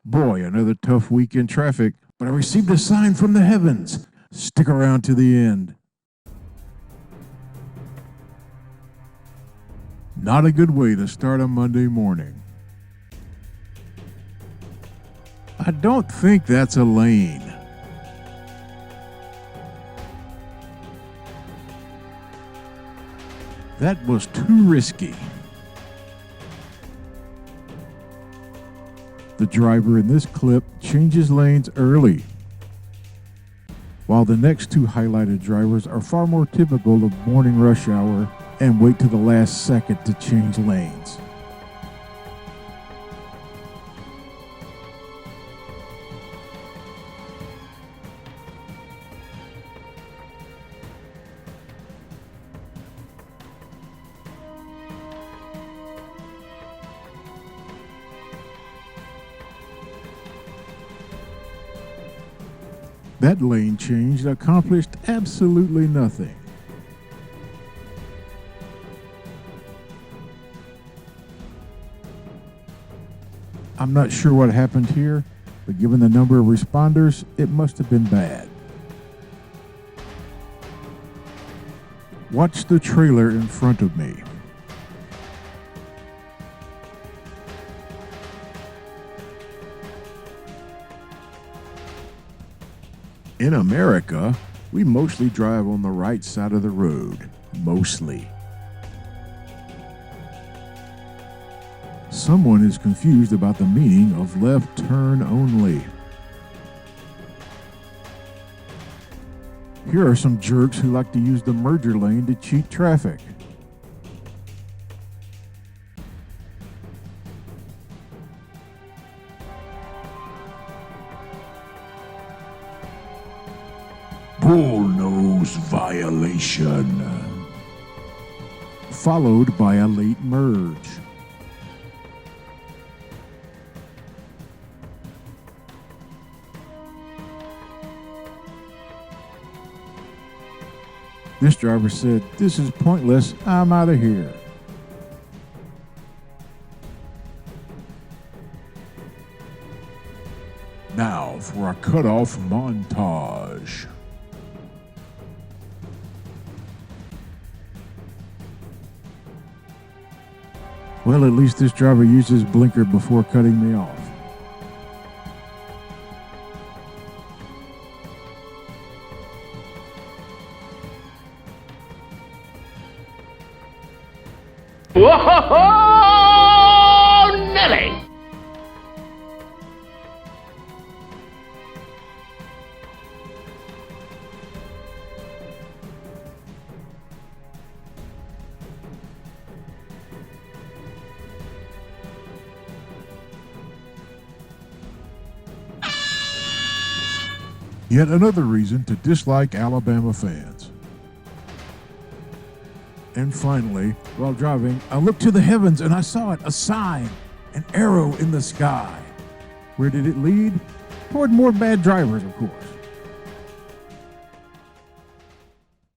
Boy, another tough week in traffic, but I received a sign from the heavens. Stick around to the end. Not a good way to start a Monday morning. I don't think that's a lane. That was too risky. The driver in this clip changes lanes early, while the next two highlighted drivers are far more typical of morning rush hour and wait to the last second to change lanes. That lane change accomplished absolutely nothing. I'm not sure what happened here, but given the number of responders, it must have been bad. Watch the trailer in front of me. In America, we mostly drive on the right side of the road. Mostly. Someone is confused about the meaning of left turn only. Here are some jerks who like to use the merger lane to cheat traffic. Bullnose violation. Followed by a late merge. This driver said, "This is pointless, I'm out of here." Now for a cutoff montage. Well, at least this driver used his blinker before cutting me off. Whoa, Nelly! Yet another reason to dislike Alabama fans. And finally, while driving, I looked to the heavens and I saw it, a sign, an arrow in the sky. Where did it lead? Toward more bad drivers, of course.